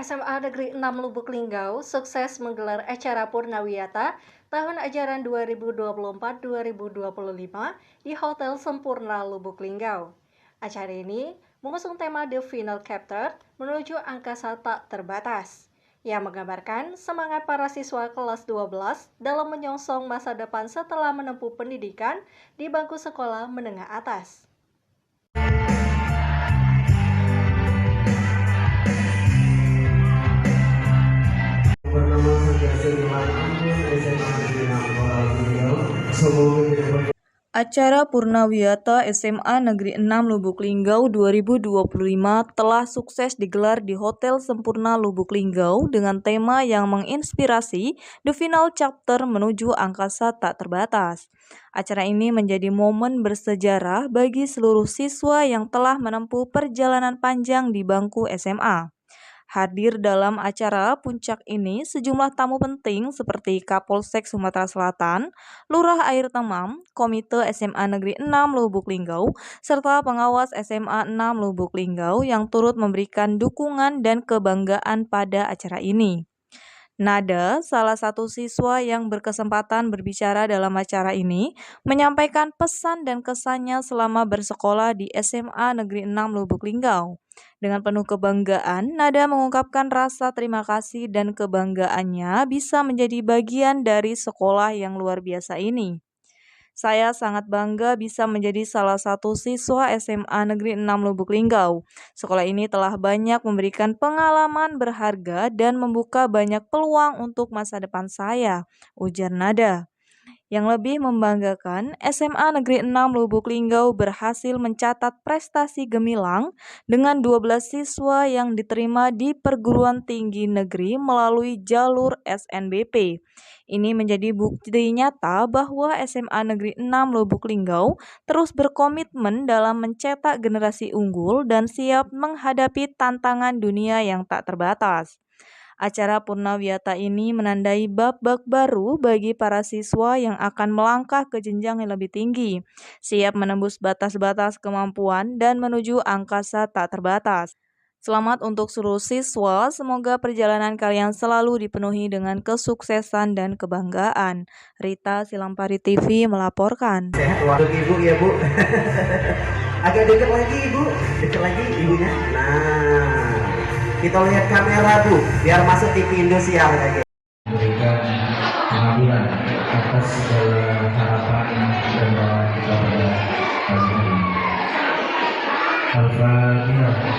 SMA Negeri 6 Lubuk Linggau sukses menggelar acara Purnawiyata tahun ajaran 2024-2025 di Hotel Sempurna Lubuk Linggau. Acara ini mengusung tema The Final Chapter menuju angkasa tak terbatas, yang menggambarkan semangat para siswa kelas 12 dalam menyongsong masa depan setelah menempuh pendidikan di bangku sekolah menengah atas. Acara Purnawiyata SMA Negeri 6 Lubuk Linggau 2025 telah sukses digelar di Hotel Sempurna Lubuk Linggau dengan tema yang menginspirasi The Final Chapter menuju angkasa tak terbatas. Acara ini menjadi momen bersejarah bagi seluruh siswa yang telah menempuh perjalanan panjang di bangku SMA. Hadir dalam acara puncak ini sejumlah tamu penting seperti Kapolsek Sumatera Selatan, Lurah Air Temam, Komite SMA Negeri 6 Lubuk Linggau, serta pengawas SMA 6 Lubuk Linggau yang turut memberikan dukungan dan kebanggaan pada acara ini. Nada, salah satu siswa yang berkesempatan berbicara dalam acara ini, menyampaikan pesan dan kesannya selama bersekolah di SMA Negeri 6 Lubuk Linggau. Dengan penuh kebanggaan, Nada mengungkapkan rasa terima kasih dan kebanggaannya bisa menjadi bagian dari sekolah yang luar biasa ini. Saya sangat bangga bisa menjadi salah satu siswa SMA Negeri 6 Lubuk Linggau. Sekolah ini telah banyak memberikan pengalaman berharga dan membuka banyak peluang untuk masa depan saya, ujar Nada. Yang lebih membanggakan, SMA Negeri 6 Lubuk Linggau berhasil mencatat prestasi gemilang dengan 12 siswa yang diterima di perguruan tinggi negeri melalui jalur SNBP. Ini menjadi bukti nyata bahwa SMA Negeri 6 Lubuk Linggau terus berkomitmen dalam mencetak generasi unggul dan siap menghadapi tantangan dunia yang tak terbatas. Acara Purnawiyata ini menandai babak baru bagi para siswa yang akan melangkah ke jenjang yang lebih tinggi, siap menembus batas-batas kemampuan dan menuju angkasa tak terbatas. Selamat untuk seluruh siswa, semoga perjalanan kalian selalu dipenuhi dengan kesuksesan dan kebanggaan. Rita Silampari TV melaporkan. Sehat waktu ibu ya bu. Agak dekat lagi ibu, dekat lagi ibunya. Nah, kita lihat kamera bu, biar masuk TV Indosiar lagi. Memberikan pengabulan atas segala harapan dan doa kita pada hari ini. Al-Fatihah.